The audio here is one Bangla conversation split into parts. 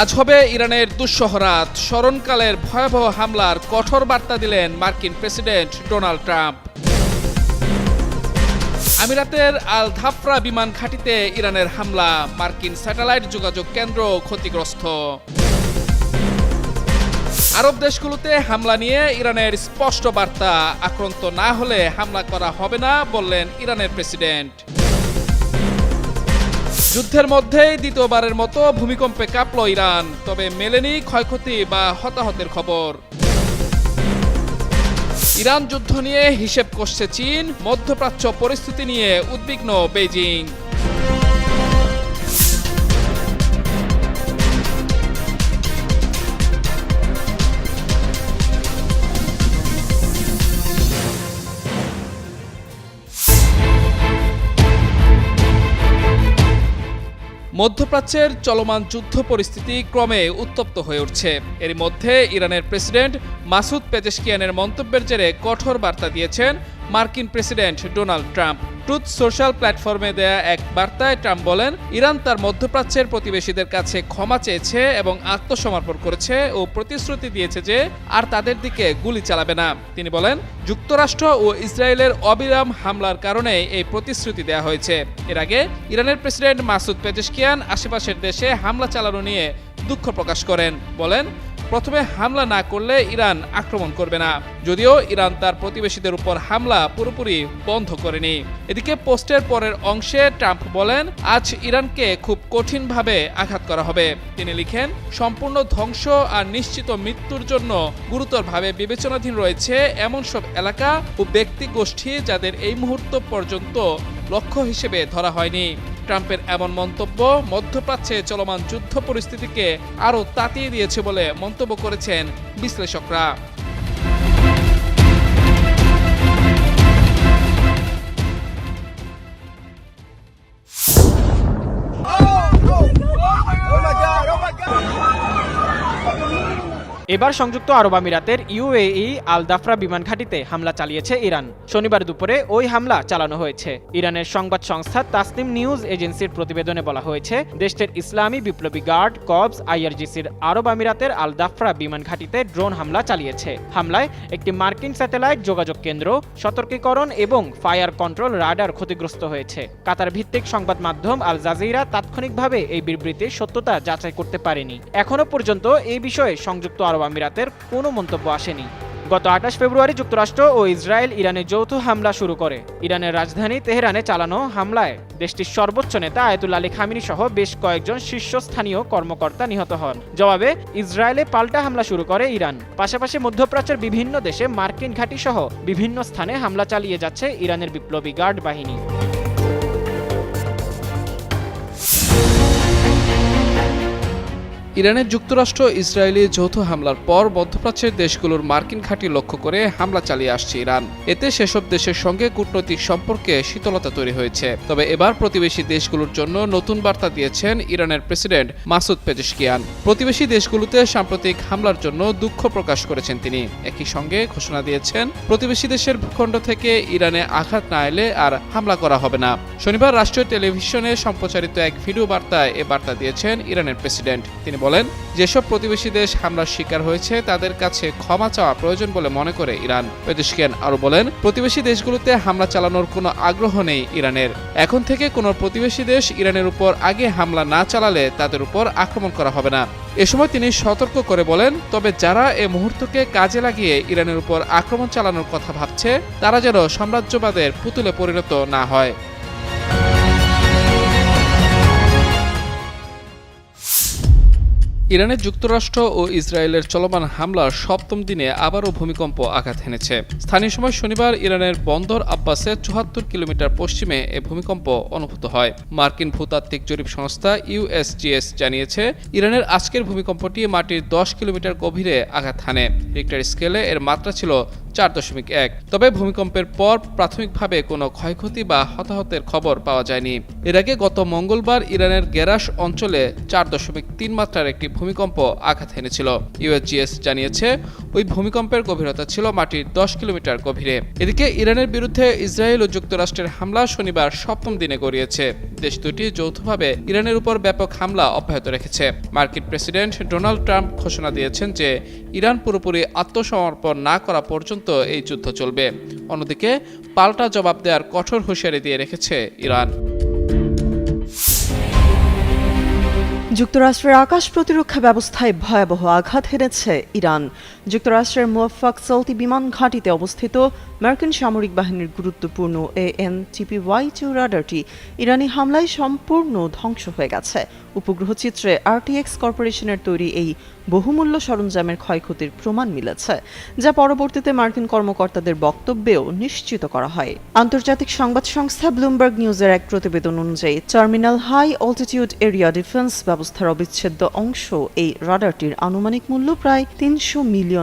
আজ হবে ইরানের দুঃসহ রাত। স্মরণকালের ভয়াবহ হামলার কঠোর বার্তা দিলেন মার্কিন প্রেসিডেন্ট ডোনাল্ড ট্রাম্প। আমিরাতের আল ধাফরা বিমান ঘাঁটিতে ইরানের হামলা, মার্কিন স্যাটেলাইট যোগাযোগ কেন্দ্র ক্ষতিগ্রস্ত। আরব দেশগুলোতে হামলা নিয়ে ইরানের স্পষ্ট বার্তা, আক্রান্ত না হলে হামলা করা হবে না বললেন ইরানের প্রেসিডেন্ট। যুদ্ধের মধ্যেই দ্বিতীয়বারের মতো ভূমিকম্পে কাঁপল ইরান, তবে মেলেনি ক্ষয়ক্ষতি বা হতাহতের খবর। ইরান যুদ্ধ নিয়ে হিসেব কষছে চীন, মধ্যপ্রাচ্য পরিস্থিতি নিয়ে উদ্বিগ্ন বেইজিং। মধ্যপ্রাচ্যের চলমান যুদ্ধ পরিস্থিতি ক্রমে উত্তপ্ত হয়ে উঠছে। এর মধ্যে ইরানের প্রেসিডেন্ট মাসুদ পেজেশকিয়ানের মন্তব্যের জেরে কঠোর বার্তা দিয়েছেন মার্কিন president Donald Trump. Truth social প্ল্যাটফর্মে দেয়া এক বার্তায় ট্রাম্প বলেন, ইরান তার মধ্যপ্রাচ্যের প্রতিবেশীদের কাছে ক্ষমা চেয়েছে এবং আত্মসমর্পণ করেছে ও প্রতিশ্রুতি দিয়েছে যে আর তাদের দিকে গুলি চালাবে না। তিনি বলেন, যুক্তরাষ্ট্র ও ইসরায়েলের অবিরাম হামলার কারণে এই প্রতিশ্রুতি দেওয়া হয়েছে। এর আগে ইরানের প্রেসিডেন্ট মাসুদ পেজেশকিয়ান আশেপাশের দেশে হামলা চালানো নিয়ে দুঃখ প্রকাশ করেন। বলেন, প্রথমে হামলা না করলে ইরান আক্রমণ করবে না, যদিও ইরান তার প্রতিবেশীদের উপর হামলা পুরোপুরি বন্ধ করেনি। এদিকে পোস্টের পরের অংশে ট্রাম্প বলেন, আজ ইরানকে খুব কঠিনভাবে আঘাত করা হবে। তিনি লিখেন, সম্পূর্ণ ধ্বংস আর নিশ্চিত মৃত্যুর জন্য গুরুতরভাবে বিবেচনাধীন রয়েছে এমন সব এলাকা ও ব্যক্তি গোষ্ঠী যাদের এই মুহূর্ত পর্যন্ত লক্ষ্য হিসেবে ধরা হয়নি। ট্রাম্পের এমন মন্তব্য মধ্যপ্রাচ্যে চলমান যুদ্ধ পরিস্থিতিকে আরও তাতিয়ে দিয়েছে বলে মন্তব্য করেছেন বিশ্লেষকরা। এবার সংযুক্ত আরব আমিরাতের ইউএই আল দাফরা বিমান ঘাঁটিতে হামলা চালিয়েছে ইরান। শনিবার দুপুরে ওই হামলা চালানো হয়েছে। ইরানের সংবাদ সংস্থা তাসনিম নিউজ এজেন্সির প্রতিবেদনে বলা হয়েছে, দেশটির ইসলামী বিপ্লবী গার্ড কবস আইআরজিসির আরব আমিরাতের আল দাফরা বিমান ঘাঁটিতে ড্রোন হামলা চালিয়েছে। হামলায় একটি মার্কিন স্যাটেলাইট যোগাযোগ কেন্দ্র, সতর্কীকরণ এবং ফায়ার কন্ট্রোল রাডার ক্ষতিগ্রস্ত হয়েছে। কাতার ভিত্তিক সংবাদ মাধ্যম আল জাজিরা তাৎক্ষণিকভাবে এই বিবৃতির সত্যতা যাচাই করতে পারেনি। এখনো পর্যন্ত এই বিষয়ে সংযুক্ত আরব আমিরাতের কোনো মন্তব্য আসেনি। গত 28 ফেব্রুয়ারি যুক্তরাষ্ট্র ও ইসরায়েল ইরানে যৌথ হামলা শুরু করে। ইরানের রাজধানী তেহরানে চালানো হামলায় দেশটির সর্বোচ্চ নেতা আয়াতুল্লাহ আলী খামেনি সহ বেশ কয়েকজন শীর্ষস্থানীয় কর্মকর্তা নিহত হন। জবাবে ইসরায়েলে পাল্টা হামলা শুরু করে ইরান। পাশাপাশি মধ্যপ্রাচ্যের বিভিন্ন দেশে মার্কিন ঘাঁটি সহ বিভিন্ন স্থানে হামলা চালিয়ে যাচ্ছে ইরানের বিপ্লবী গার্ড বাহিনী। ইরানের যুক্তরাষ্ট্র ইসরায়েলি যৌথ হামলার পর মধ্যপ্রাচ্যের দেশগুলোর মার্কিন ঘাঁটি লক্ষ্য করে হামলা চালিয়ে আসছে ইরান। এতে সেসব দেশের সঙ্গে কূটনৈতিক সম্পর্কে শীতলতা তৈরি হয়েছে। তবে এবার প্রতিবেশী দেশগুলোর জন্য নতুন বার্তা দিয়েছেন ইরানের প্রেসিডেন্ট মাসুদ পেজেশকিয়ান। প্রতিবেশী দেশগুলোতে সাম্প্রতিক হামলার জন্য দুঃখ প্রকাশ করেছেন তিনি। একই সঙ্গে ঘোষণা দিয়েছেন, প্রতিবেশী দেশের ভূখণ্ড থেকে ইরানে আঘাত না এলে আর হামলা করা হবে না। শনিবার রাষ্ট্রীয় টেলিভিশনে সম্প্রচারিত এক ভিডিও বার্তায় এ বার্তা দিয়েছেন ইরানের প্রেসিডেন্ট। তিনি বলেন, যেসব প্রতিবেশী দেশ হামলার শিকার হয়েছে তাদের কাছে ক্ষমা চাওয়া প্রয়োজন বলে মনে করে ইরান। পেজেশকিয়ান আরও বলেন, প্রতিবেশী দেশগুলোতে হামলা চালানোর কোনো আগ্রহ নেই ইরানের। এখন থেকে কোনো প্রতিবেশী দেশ ইরানের উপর আগে হামলা না চালালে তাদের উপর আক্রমণ করা হবে না। এ সময় তিনি সতর্ক করে বলেন, তবে যারা এ মুহূর্তকে কাজে লাগিয়ে ইরানের উপর আক্রমণ চালানোর কথা ভাবছে তারা যেন সাম্রাজ্যবাদের পুতুলে পরিণত না হয়। ইরানের যুক্তরাষ্ট্র ও ইসরায়েলের চলমান হামলার সপ্তম দিনে আবারও ভূমিকম্প আঘাত হেনেছে। স্থানীয় সময় শনিবার ইরানের বন্দর আব্বাসে ৭৪ কিলোমিটার পশ্চিমে এ ভূমিকম্প অনুভূত হয়। মার্কিন ভূতাত্ত্বিক জরিপ সংস্থা ইউএসজিএস জানিয়েছে, ইরানের আজকের ভূমিকম্পটি মাটির ১০ কিলোমিটার গভীরে আঘাত হানে। রিক্টার স্কেলে এর মাত্রা ছিল ৪.১। তবে ভূমিকম্পের পর প্রাথমিকভাবে কোনো ক্ষয়ক্ষতি বা হতাহতের খবর পাওয়া যায়নি। এর আগে গত মঙ্গলবার ইরানের গেরাশ অঞ্চলে ৪.৩ মাত্রার একটি ভূমিকম্প আঘাত হেনেছিল। ইউএসজিএস জানিয়েছে, ওই ভূমিকম্পের গভীরতা ছিল মাটির 10 কিলোমিটার গভীরে। এদিকে ইরানের বিরুদ্ধে ইসরায়েল ও যুক্তরাষ্ট্রের হামলা শনিবার 7ম দিনে গড়িয়েছে। দেশ দুটি যৌথভাবে ইরানের উপর ব্যাপক হামলা অব্যাহত রেখেছে। মার্কিন প্রেসিডেন্ট ডোনাল্ড ট্রাম্প ঘোষণা দিয়েছেন যে ইরান পুরোপুরি আত্মসমর্পণ না করা পর্যন্ত এই যুদ্ধ চলবে। অন্যদিকে পাল্টা জবাব দেওয়ার কঠোর হুঁশিয়ারি দিয়ে রেখেছে ইরান। যুক্তরাষ্ট্রের আকাশ প্রতিরক্ষা ব্যবস্থায় ভয়াবহ আঘাত হেনেছে ইরান। যুক্তরাষ্ট্রের মুওয়াফাক সৌদি বিমান ঘাঁটিতে অবস্থিত মার্কিন সামরিক বাহিনীর গুরুত্বপূর্ণ AN/TPY-2 রাডারটি ইরানি হামলায় সম্পূর্ণ ধ্বংস হয়ে গেছে। উপগ্রহ চিত্রে RTX কর্পোরেশনের তৈরি এই বহুমূল্য সরঞ্জামের ক্ষয়ক্ষতির প্রমাণ মিলেছে, যা পরবর্তীতে মার্কিন কর্মকর্তাদের বক্তব্যেও নিশ্চিত করা হয়। আন্তর্জাতিক সংবাদ সংস্থা ব্লুমবার্গ নিউজের এক প্রতিবেদন অনুযায়ী terminal high altitude area defense ব্যবস্থার অবিচ্ছেদ্য অংশ এই রাডারটির আনুমানিক মূল্য প্রায় $300 মিলিয়ন।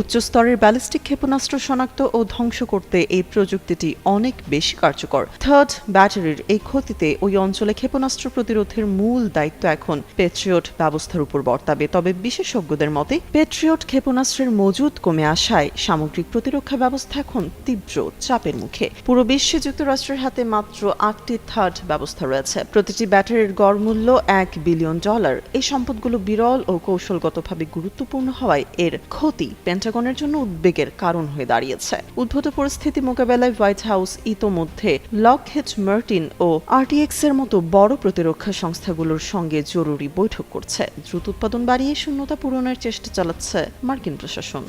উচ্চস্তরের ব্যালিস্টিক ক্ষেপণাস্ত্র শনাক্ত ও ধ্বংস করতে এই প্রযুক্তিটি অনেক বেশি কার্যকর। থার্ড ব্যাটারির এই ক্ষতিতে ওই অঞ্চলে ক্ষেপণাস্ত্র প্রতিরোধের মূল দায়িত্ব এখন পেট্রিয়ট ব্যবস্থার উপর বর্তাবে। তবে বিশেষজ্ঞদের মতে পেট্রিয়ট ক্ষেপণাস্ত্রের মজুদ কমে আসায় সামগ্রিক প্রতিরক্ষা ব্যবস্থা এখন তীব্র চাপের মুখে। পুরো বিশ্বে যুক্তরাষ্ট্রের হাতে মাত্র 8টি থার্ড ব্যবস্থা রয়েছে। প্রতিটি ব্যাটারির গড় মূল্য $1 বিলিয়ন। এই সম্পদগুলো বিরল ও কৌশলগতভাবে গুরুত্বপূর্ণ হওয়ায় এর ক্ষতি পেন্টাগনের জন্য উদ্বেগের কারণ হয়ে দাঁড়িয়েছে। উদ্ভূত পরিস্থিতি মোকাবেলায় হোয়াইট হাউস ইতোমধ্যে লকহিড মার্টিন ও RTX এর মতো বড় প্রতিরক্ষা সংস্থাগুলোর সঙ্গে জরুরি বৈঠক করছে। দ্রুত উৎপাদন বাড়িয়ে শূন্যতা পূরণের চেষ্টা চালাচ্ছে মার্কিন প্রশাসন।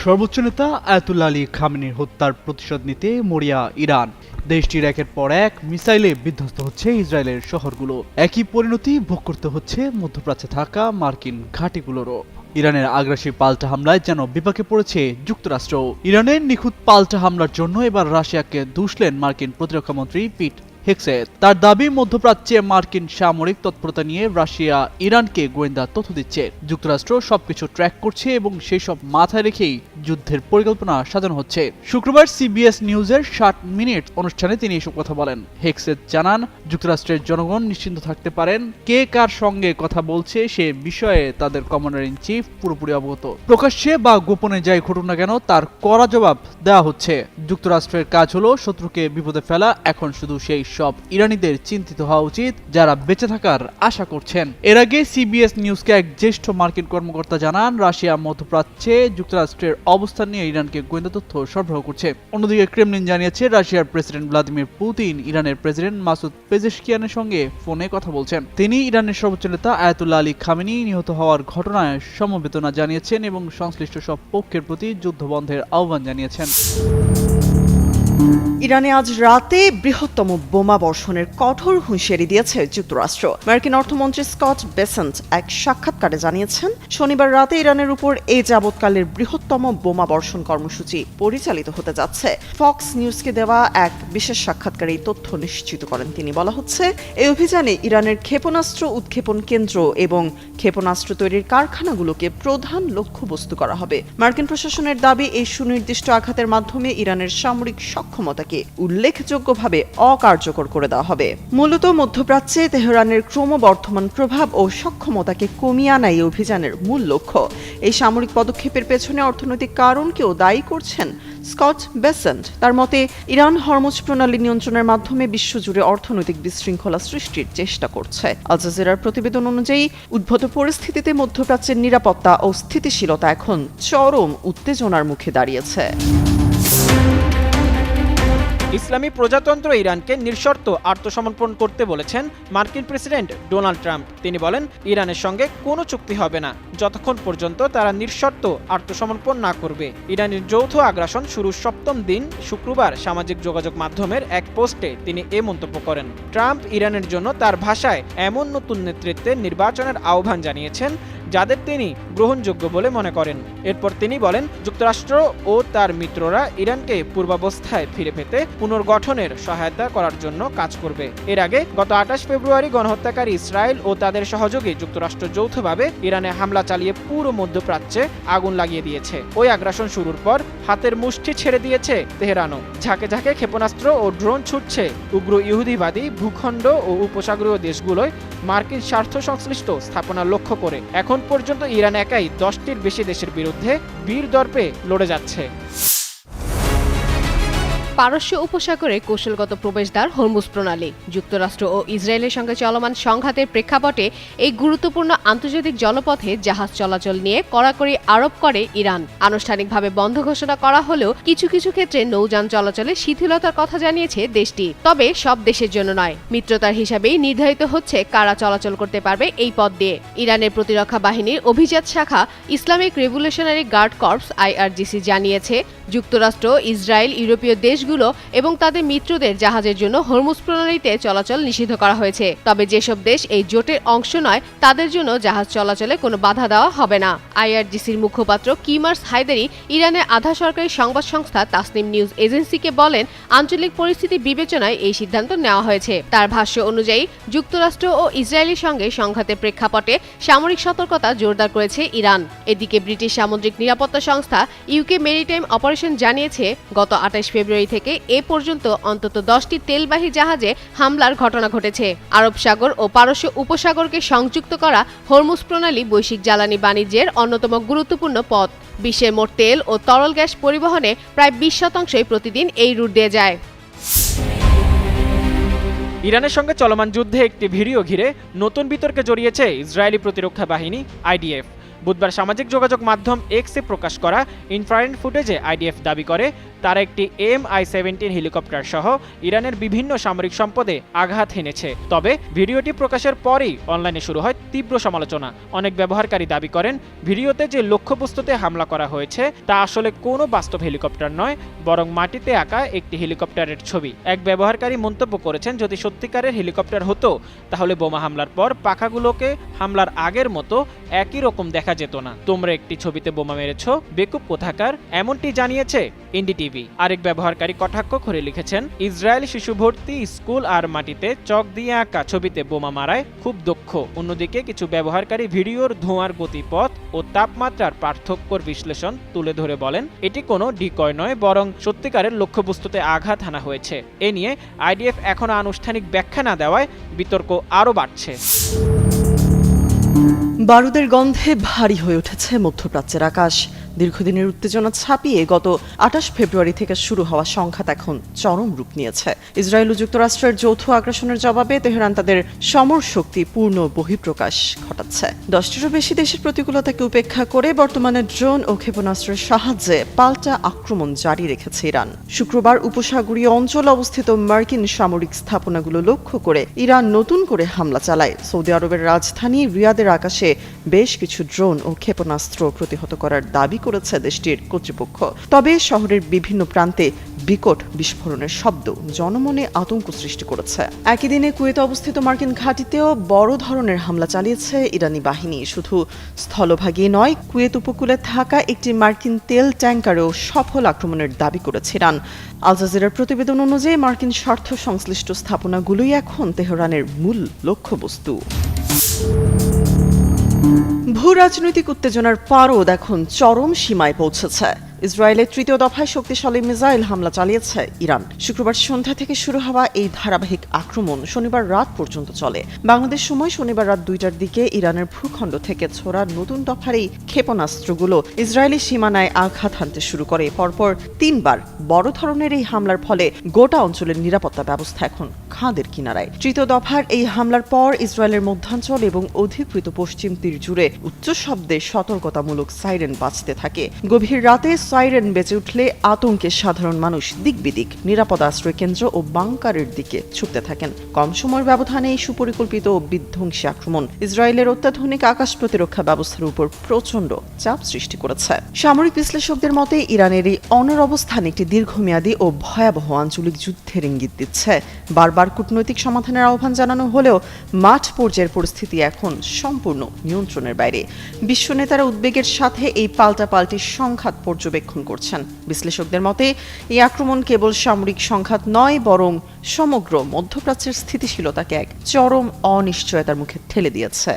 সর্বোচ্চ নেতা আয়াতুল্লাহ আলী খামেনির হত্যার প্রতিশোধ নিতে মরিয়া ইরান। দেশটির একের পর এক মিসাইলে বিধ্বস্ত হচ্ছে ইসরায়েলের শহরগুলো। একই পরিণতি ভোগ করতে হচ্ছে মধ্যপ্রাচ্যে থাকা মার্কিন ঘাঁটিগুলোরও। ইরানের আগ্রাসী পাল্টা হামলায় যেন বিপাকে পড়েছে যুক্তরাষ্ট্র। ইরানের নিখুঁত পাল্টা হামলার জন্য এবার রাশিয়াকে দুষলেন মার্কিন প্রতিরক্ষামন্ত্রী পিট হেগসেথ। তার দাবি, মধ্যপ্রাচ্যে মার্কিন সামরিক তৎপরতা নিয়ে রাশিয়া ইরানকে গোয়েন্দা তথ্য দিচ্ছে। যুক্তরাষ্ট্র সবকিছু ট্র্যাক করছে এবং সেই সব মাথায় রেখেই যুদ্ধের পরিকল্পনা সাজানো হচ্ছে। শুক্রবার CBS নিউজের 60 মিনিট অনুষ্ঠানে তিনি এসব কথা বলেন। হেগসেথ জানান, যুক্তরাষ্ট্রের জনগণ নিশ্চিন্ত থাকতে পারেন, কে কার সঙ্গে কথা বলছে সে বিষয়ে তাদের কমান্ডার ইন চিফ পুরোপুরি অবগত। প্রকাশ্যে বা গোপনে যাই ঘটুক না কেন তার কড়া জবাব দেওয়া হচ্ছে। যুক্তরাষ্ট্রের কাজ হলো শত্রুকে বিপদে ফেলা। এখন শুধু সেই সব ইরানিদের চিন্তিত হওয়া উচিত যারা বেঁচে থাকার আশা করছেন। এর আগে CBS নিউজকে এক জ্যেষ্ঠ মার্কিন কর্মকর্তা জানান, রাশিয়া মধ্যপ্রাচ্যে যুক্তরাষ্ট্রের অবস্থান নিয়ে ইরানকে গোয়েন্দা তথ্য সরবরাহ করছে। অন্যদিকে ক্রেমলিন জানিয়েছে, রাশিয়ার প্রেসিডেন্ট ভ্লাদিমির পুতিন ইরানের প্রেসিডেন্ট মাসুদ পেজেশকিয়ানের সঙ্গে ফোনে কথা বলছেন। তিনি ইরানের সর্বোচ্চ নেতা আয়াতুল্লাহ আলী খামেনি নিহত হওয়ার ঘটনায় সমবেদনা জানিয়েছেন এবং সংশ্লিষ্ট সব পক্ষের প্রতি যুদ্ধ বন্ধের আহ্বান জানিয়েছেন। ইরানে আজ রাতে বৃহত্তম বোমা বর্ষণের কঠোর হুঁশিয়ারি দিয়েছে যুক্তরাষ্ট্র। মার্কিন অর্থমন্ত্রী স্কট বেসেন্ট এক সাক্ষাৎকারে জানিয়েছেন, শনিবার রাতে ইরানের উপর এই যাবৎকালের বৃহত্তম বোমা বর্ষণ কর্মসূচি পরিচালিত হতে যাচ্ছে। ফক্স নিউজকে দেওয়া এক বিশেষ সাক্ষাৎকারে এই তথ্য নিশ্চিত করেন তিনি। বলা হচ্ছে, এই অভিযানে ইরানের ক্ষেপণাস্ত্র উৎক্ষেপণ কেন্দ্র এবং ক্ষেপণাস্ত্র তৈরির কারখানাগুলোকে প্রধান লক্ষ্যবস্তু করা হবে। মার্কিন প্রশাসনের দাবি, এই সুনির্দিষ্ট আঘাতের মাধ্যমে ইরানের সামরিক সক্ষমতাকে উল্লেখযোগ্যভাবে অকার্যকর করে দেওয়া হবে। মূলত মধ্যপ্রাচ্যে তেহরানের ক্রমবর্ধমান প্রভাব ও সক্ষমতাকে কমিয়ে আনা এই অভিযানের মূল লক্ষ্য। এই সামরিক পদক্ষেপের পেছনে অর্থনৈতিক কারণকেও দায়ী করছেন স্কট বেসেন্ট। তার মতে, ইরান হরমুজ প্রণালী নিয়ন্ত্রণের মাধ্যমে বিশ্বজুড়ে অর্থনৈতিক বিশৃঙ্খলা সৃষ্টির চেষ্টা করছে। আল জাজিরার প্রতিবেদন অনুযায়ী উদ্ভূত পরিস্থিতিতে মধ্যপ্রাচ্যের নিরাপত্তা ও স্থিতিশীলতা এখন চরম উত্তেজনার মুখে দাঁড়িয়েছে। ইসলামী প্রজাতন্ত্র ইরানকে নিঃশর্ত আত্মসমর্পণ করতে বলেছেন মার্কিন প্রেসিডেন্ট ডোনাল্ড ট্রাম্প। তিনি বলেন, ইরানের সঙ্গে কোনো চুক্তি হবে না যতক্ষণ পর্যন্ত তারা নিঃশর্ত আত্মসমর্পণ না করবে। ইরানের যৌথ আগ্রাসন শুরুর 7ম দিন শুক্রবার সামাজিক যোগাযোগ মাধ্যমের এক পোস্টে তিনি এ মন্তব্য করেন। ট্রাম্প ইরানের জন্য তার ভাষায় এমন নতুন নেতৃত্বের নির্বাচনের আহ্বান জানিয়েছেন যাদের তিনি গ্রহণযোগ্য বলে মনে করেন। এরপর তিনি বলেন, যুক্তরাষ্ট্র ও তার মিত্ররা ইরানকে পূর্বাবস্থায় ফিরে পেতে পুনর্গঠনের সহায়তা করার জন্য কাজ করবে। এর আগে গত 28 ফেব্রুয়ারি গণহত্যাকারী ইসরায়েল ও তাদের সহযোগী যুক্তরাষ্ট্র যৌথভাবে ইরানে হামলা চালিয়ে পুরো মধ্যপ্রাচ্যে আগুন লাগিয়ে দিয়েছে। ওই আগ্রাসন শুরুর পর হাতের মুষ্টি ছেড়ে দিয়েছে তেহরানও। ঝাঁকে ঝাঁকে ক্ষেপণাস্ত্র ও ড্রোন ছুটছে উগ্র ইহুদিবাদী ভূখণ্ড ও উপসাগরীয় দেশগুলোয় মার্কিন স্বার্থ সংশ্লিষ্ট স্থাপনা লক্ষ্য করে। এখন পর্যন্ত ইরান একাই 10টির বেশি দেশের বিরুদ্ধে বীর দর্পে লড়ে যাচ্ছে। পারস্য উপসাগরে কৌশলগত প্রবেশদ্বার হরমুজ প্রণালী। যুক্তরাষ্ট্র ও ইসরায়েলের সঙ্গে চলমান সংঘাতের প্রেক্ষাপটে এই গুরুত্বপূর্ণ আন্তর্জাতিক জলপথে জাহাজ চলাচল নিয়ে কড়াকড়ি আরোপ করে ইরান। আনুষ্ঠানিকভাবে বন্ধ ঘোষণা করা হলেও কিছু কিছু ক্ষেত্রে নৌযান চলাচলে শিথিলতার কথা জানিয়েছে দেশটি। তবে সব দেশের জন্য নয়, মিত্রতার হিসাবেই নির্ধারিত হচ্ছে কারা চলাচল করতে পারবে এই পথ দিয়ে। ইরানের প্রতিরক্ষা বাহিনীর অভিজাত শাখা Islamic Revolutionary Guard Corps IRGC জানিয়েছে, যুক্তরাষ্ট্র, ইসরায়েল, ইউরোপীয় দেশগুলো এবং তাদের মিত্রদের জাহাজের জন্য হরমুজ প্রণালীতে চলাচল নিষিদ্ধ করা হয়েছে। তবে যেসব দেশ এই জোটের অংশ নয় তাদের জন্য জাহাজ চলাচলে কোনো বাধা দেওয়া হবে না। IRGCর মুখপাত্র কিমার্স হায়দারি ইরানের আধা সরকারি সংবাদ সংস্থা তাসনিম নিউজ এজেন্সিকে বলেন, আঞ্চলিক পরিস্থিতি বিবেচনায় এই সিদ্ধান্ত নেওয়া হয়েছে। তার ভাষ্য অনুযায়ী যুক্তরাষ্ট্র ও ইসরায়েলের সঙ্গে সংঘাতের প্রেক্ষাপটে সামরিক সতর্কতা জোরদার করেছে ইরান। এদিকে ব্রিটিশ সামুদ্রিক নিরাপত্তা সংস্থা UK মেরিটাইম অপারেশন জানিয়েছে, গত 28 ফেব্রুয়ারি থেকে এ পর্যন্ত অন্তত 10টি তেলবাহী জাহাজে হামলার ঘটনা ঘটেছে। আরব সাগর ও পারস্য উপসাগরকে সংযুক্ত করা হরমুজ প্রণালী বৈশ্বিক জ্বালানি বাণিজ্যের অন্যতম গুরুত্বপূর্ণ পথ। বিশ্বের মোট তেল ও তরল গ্যাস পরিবহনে প্রায় 20% প্রতিদিন এই রুট দিয়ে যায়। ইরানের সঙ্গে চলমান যুদ্ধে একটি ভিডিও ঘিরে নতুন বিতর্কে জড়িয়েছে ইসরায়েলি প্রতিরক্ষা বাহিনী IDF। বুধবার সামাজিক যোগাযোগ মাধ্যম এক্সে প্রকাশ করা ইনফ্রারেড ফুটেজে IDF দাবি করে তারা একটি MI-17 হেলিকপ্টার সহ ইরানের বিভিন্ন সামরিক সম্পদে আঘাত হেনেছে। তবে ভিডিওটি প্রকাশের পরই অনলাইনে শুরু হয় তীব্র সমালোচনা। অনেক ব্যবহারকারী দাবি করেন, ভিডিওতে যে লক্ষ্যবস্তুতে হামলা করা হয়েছে তা আসলে কোনো বাস্তব হেলিকপ্টার নয়, বরং মাটিতে আঁকা একটি হেলিকপ্টারের ছবি। এক ব্যবহারকারী মন্তব্য করেছেন, যদি সত্যিকারের হেলিকপ্টার হতো তাহলে বোমা হামলার পর পাখাগুলোকে হামলার আগের মতো একই রকম দেখা যেত না। তোমরা একটি ছবিতে বোমা মেরেছ, বেকুব কোথাকার, এমনটি জানিয়েছে NDTV। আরেক ব্যবহারকারী কটাক্ষ করে লিখেছেন, ইসরায়েল শিশু ভর্তি স্কুল আর মাটিতে চক দিয়ে আঁকা ছবিতে বোমা মারায় খুব দক্ষ। অন্যদিকে কিছু ব্যবহারকারী ভিডিওর ধোঁয়ার গতিপথ ও তাপমাত্রার পার্থক্যর বিশ্লেষণ তুলে ধরে বলেন, এটি কোনো ডিকয় নয়, বরং সত্যিকারের লক্ষ্যবস্তুতে আঘাত হানা হয়েছে। এ নিয়ে IDF এখনো আনুষ্ঠানিক ব্যাখ্যা না দেওয়ায় বিতর্ক আরও বাড়ছে। বারুদের গন্ধে ভারী হয়ে উঠেছে মধ্যপ্রাচ্যের আকাশ। দীর্ঘদিনের উত্তেজনা ছাপিয়ে গত 28 ফেব্রুয়ারি থেকে শুরু হওয়া সংঘাত এখন চরম রূপ নিয়েছে। ইসরায়েল ও যুক্তরাষ্ট্রের যৌথ আগ্রাসনের জবাবে তেহরান তাদের সমর শক্তি পূর্ণ বহিঃপ্রকাশ ঘটাচ্ছে। 10টিরও বেশি দেশের প্রতিকূলতাকে উপেক্ষা করে বর্তমানে ড্রোন ও ক্ষেপণাস্ত্রের সাহায্যে পাল্টা আক্রমণ জারি রেখেছে ইরান। শুক্রবার উপসাগরীয় অঞ্চলে অবস্থিত মার্কিন সামরিক স্থাপনাগুলো লক্ষ্য করে ইরান নতুন করে হামলা চালায়। সৌদি আরবের রাজধানী রিয়াদের আকাশে বেশ কিছু ড্রোন ও ক্ষেপণাস্ত্র প্রতিহত করার দাবি করেছে দেশটির কর্তৃপক্ষ। তবে শহরের বিভিন্ন প্রান্তে বিকট বিস্ফোরণের শব্দ জনমনে আতঙ্ক সৃষ্টি করেছে। একই দিনে কুয়েতে অবস্থিত মার্কিন ঘাঁটিতেও বড় ধরনের হামলা চালিয়েছে ইরানি বাহিনী। শুধু স্থলভাগই নয়, কুয়েত উপকূলে থাকা একটি মার্কিন তেল ট্যাঙ্কারেও সফল আক্রমণের দাবি করেছে ইরান। আল জাজিরার প্রতিবেদন অনুযায়ী মার্কিন স্বার্থ সংশ্লিষ্ট স্থাপনাগুলোই এখন তেহরানের মূল লক্ষ্যবস্তু। ভূ রাজনৈতিক উত্তেজনার পারদ এখন চরম সীমায় পৌঁছেছে। ইসরায়েলের তৃতীয় দফায় শক্তিশালী মিসাইল হামলা চালিয়েছে ইরান। শুক্রবার সন্ধ্যা থেকে শুরু হওয়া এই ধারাবাহিক আক্রমণ শনিবার রাত পর্যন্ত চলে। বাংলাদেশ সময় শনিবার রাত 2টার দিকে ইরানের ভূখণ্ড থেকে ছোড়া নতুন দফার এই ক্ষেপণাস্ত্রগুলো ইসরায়েলি সীমানায় আঘাত হানতে শুরু করে। পরপর 3বার বড় ধরনের এই হামলার ফলে গোটা অঞ্চলের নিরাপত্তা ব্যবস্থা এখন খাদের কিনারায়। তৃতীয় দফার এই হামলার পর ইসরায়েলের মধ্যাঞ্চল এবং অধিকৃত পশ্চিম তীর জুড়ে উচ্চ শব্দে সতর্কতামূলক সাইরেন বাজতে থাকে। গভীর রাতে সাইরেন বেজে উঠলে আতঙ্কে সাধারণ মানুষ দিকবিদিক নিরাপদ আশ্রয় কেন্দ্র ও বাংকারের দিকে ছুটতে থাকেন। কম সময়ের ব্যবধানে এই সুপরিকল্পিত ও বিধ্বংসী আক্রমণ ইসরায়েলের অত্যাধুনিক আকাশ প্রতিরক্ষা ব্যবস্থার উপর প্রচণ্ড চাপ সৃষ্টি করেছে। সামরিক বিশ্লেষকদের মতে ইরানের এই অনর অবস্থান একটি দীর্ঘমেয়াদী ও ভয়াবহ আঞ্চলিক যুদ্ধের ইঙ্গিত দিচ্ছে। বারবার কূটনৈতিক সমাধানের আহ্বান জানানো হলেও মাঠ পর্যায়ের পরিস্থিতি এখন সম্পূর্ণ নিয়ন্ত্রণের বাইরে। বিশ্ব নেতারা উদ্বেগের সাথে এই পাল্টাপাল্টি সংঘাত পর্যবেক্ষণ করছেন। বিশ্লেষকদের মতে এই আক্রমণ কেবল সামরিক সংঘাত নয়, বরং সমগ্র মধ্যপ্রাচ্যের স্থিতিশীলতাকে এক চরম অনিশ্চয়তার মুখে ঠেলে দিয়েছে।